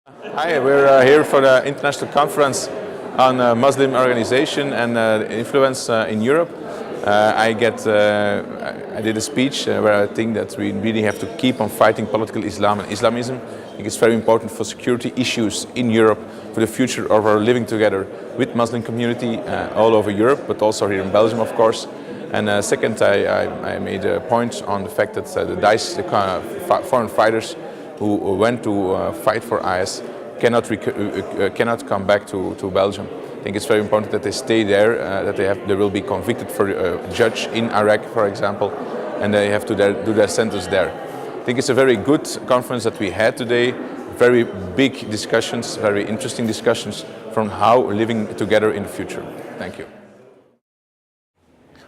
Hi, we're here for the international conference on Muslim organization and influence in Europe. I did a speech where I think that we really have to keep on fighting political Islam and Islamism. I think it's very important for security issues in Europe, for the future of our living together with Muslim community all over Europe, but also here in Belgium, of course. And second, I made a point on the fact that the DICE, the foreign fighters who went to fight for IS, cannot come back to Belgium. I think it's very important that they stay there, that they will be convicted for a judge in Iraq, for example, and they have to do their sentence there. I think it's a very good conference that we had today. Very big discussions, very interesting discussions from how living together in the future. Thank you.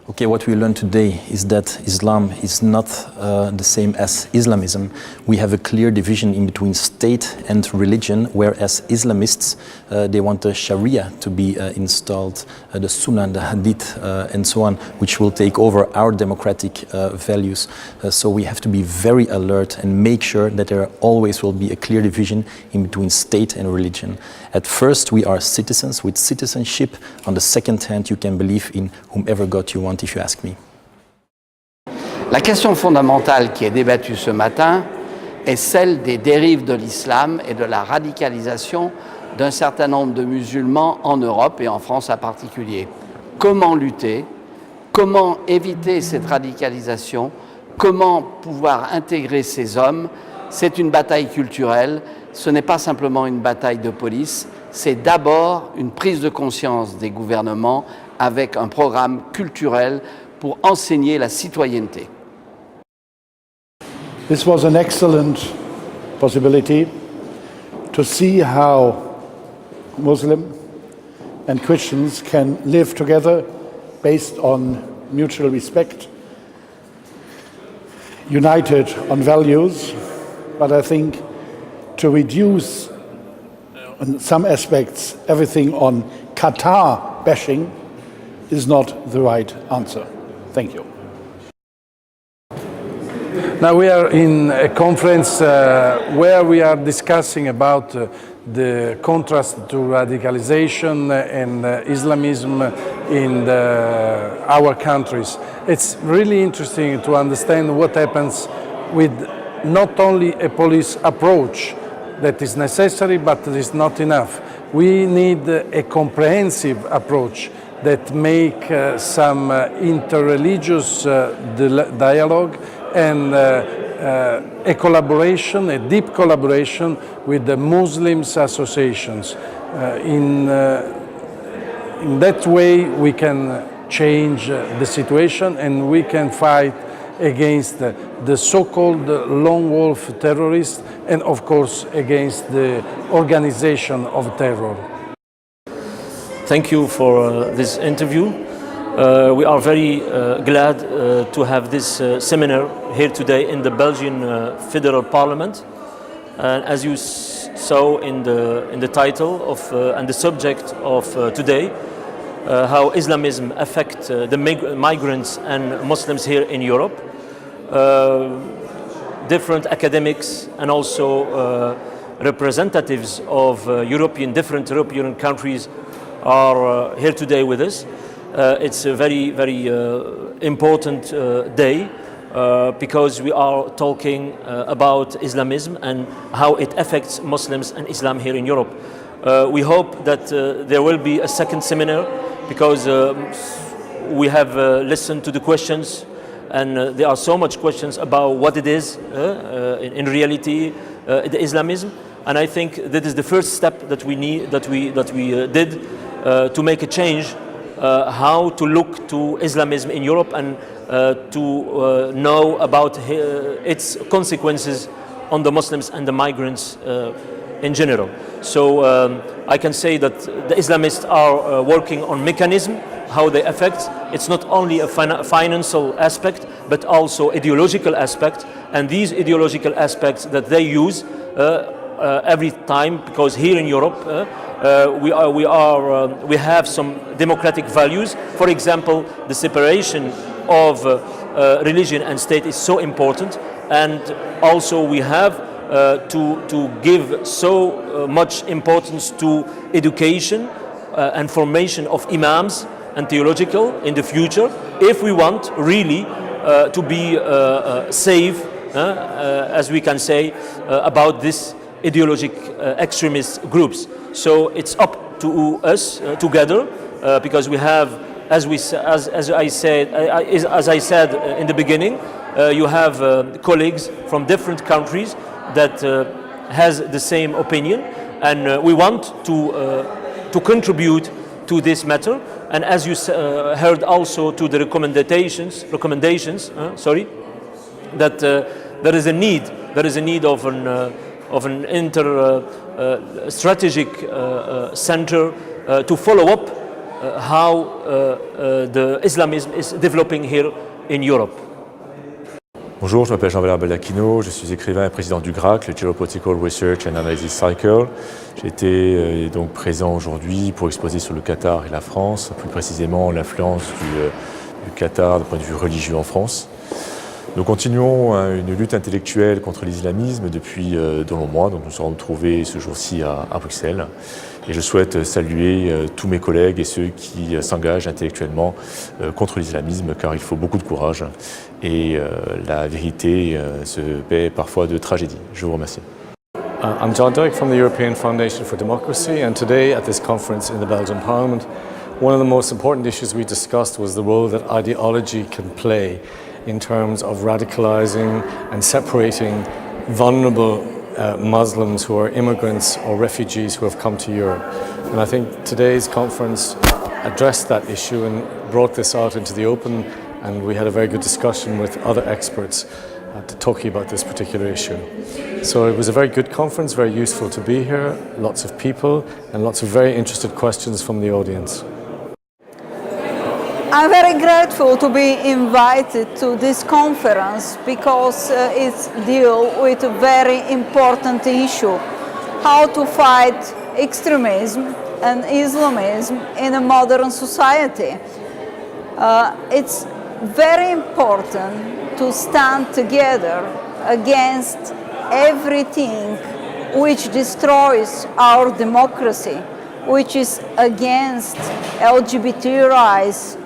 Okay, what we learned today is that Islam is not the same as Islamism. We have a clear division in between state and religion, whereas Islamists, they want the Sharia to be installed, the Sunnah, the Hadith, and so on, which will take over our democratic values. So we have to be very alert and make sure that there always will be a clear division in between state and religion. At first, we are citizens with citizenship. On the second hand, you can believe in whomever God you want, if you ask me. La question fondamentale qui est débattue ce matin est celle des dérives de l'islam et de la radicalisation d'un certain nombre de musulmans en Europe et en France en particulier. Comment lutter? Comment éviter cette radicalisation? Comment pouvoir intégrer ces hommes? C'est une bataille culturelle, ce n'est pas simplement une bataille de police, c'est d'abord une prise de conscience des gouvernements avec un programme culturel pour enseigner la citoyenneté. This was an excellent possibility to see how Muslim and Christians can live together based on mutual respect, united on values, but I think to reduce in some aspects everything on Qatar bashing is not the right answer. Thank you. Now we are in a conference where we are discussing about the contrast to radicalization and Islamism in our countries. It's really interesting to understand what happens with not only a police approach that is necessary, but it is not enough. We need a comprehensive approach that make some interreligious dialogue and a collaboration, a deep collaboration with the Muslims associations. In that way we can change the situation and we can fight against the so-called lone wolf terrorists and of course against the organization of terror. Thank you for this interview. We are very glad to have this seminar here today in the Belgian Federal Parliament. As you saw in the title of and the subject of today, how Islamism affects the migrants and Muslims here in Europe. Different academics and also representatives of different European countries are here today with us. It's a very, very important day because we are talking about Islamism and how it affects Muslims and Islam here in Europe. We hope that there will be a second seminar because we have listened to the questions and there are so much questions about what it is in reality, the Islamism, and I think that is the first step that we need, that we did to make a change, how to look to Islamism in Europe and to know about its consequences on the Muslims and the migrants in general. So I can say that the Islamists are working on mechanism, how they affect. It's not only a financial aspect, but also ideological aspect. And these ideological aspects that they use every time, because here in Europe we have some democratic values. For example, the separation of religion and state is so important, and also we have to give so much importance to education and formation of imams and theological in the future, if we want really to be safe, as we can say, about this ideologic extremist groups. So it's up to us together, because we have, as I said in the beginning, you have colleagues from different countries that has the same opinion, and we want to contribute to this matter. And as you heard also to the recommendations, that there is a need of an strategic center to follow up how the Islamism is developing here in Europe. Bonjour, je m'appelle Jean-Valère Baldacchino, je suis écrivain et président du GRAC, le Geopolitical Research and Analysis Cycle. J'ai été donc présent aujourd'hui pour exposer sur le Qatar et la France, plus précisément l'influence du Qatar d'un point de vue religieux en France. Nous continuons une lutte intellectuelle contre l'islamisme depuis de longs mois, donc nous sommes retrouvés ce jour-ci à Bruxelles. Et je souhaite saluer tous mes collègues et ceux qui s'engagent intellectuellement contre l'islamisme, car il faut beaucoup de courage et la vérité se paie parfois de tragédie. Je vous remercie. I'm John Dyke from the European Foundation for Democracy, and today at this conference in the Belgian Parliament, one of the most important issues we discussed was the role that ideology can play in terms of radicalizing and separating vulnerable Muslims who are immigrants or refugees who have come to Europe. And I think today's conference addressed that issue and brought this out into the open, and we had a very good discussion with other experts talking about this particular issue. So it was a very good conference, very useful to be here, lots of people and lots of very interested questions from the audience. I'm very grateful to be invited to this conference because it's deal with a very important issue, how to fight extremism and Islamism in a modern society. It's very important to stand together against everything which destroys our democracy, which is against LGBT rights,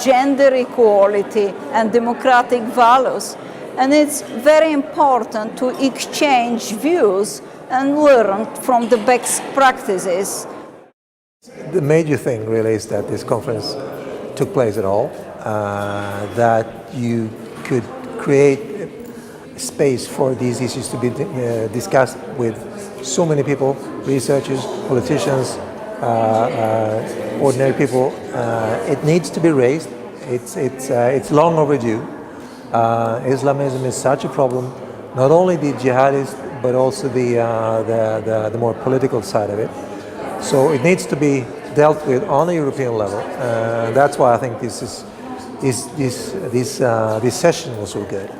gender equality and democratic values. And it's very important to exchange views and learn from the best practices. The major thing really is that this conference took place at all, that you could create space for these issues to be discussed with so many people, researchers, politicians, ordinary people. It needs to be raised. It's long overdue. Islamism is such a problem, not only the jihadists, but also the more political side of it. So it needs to be dealt with on a European level. That's why I think this session was so good.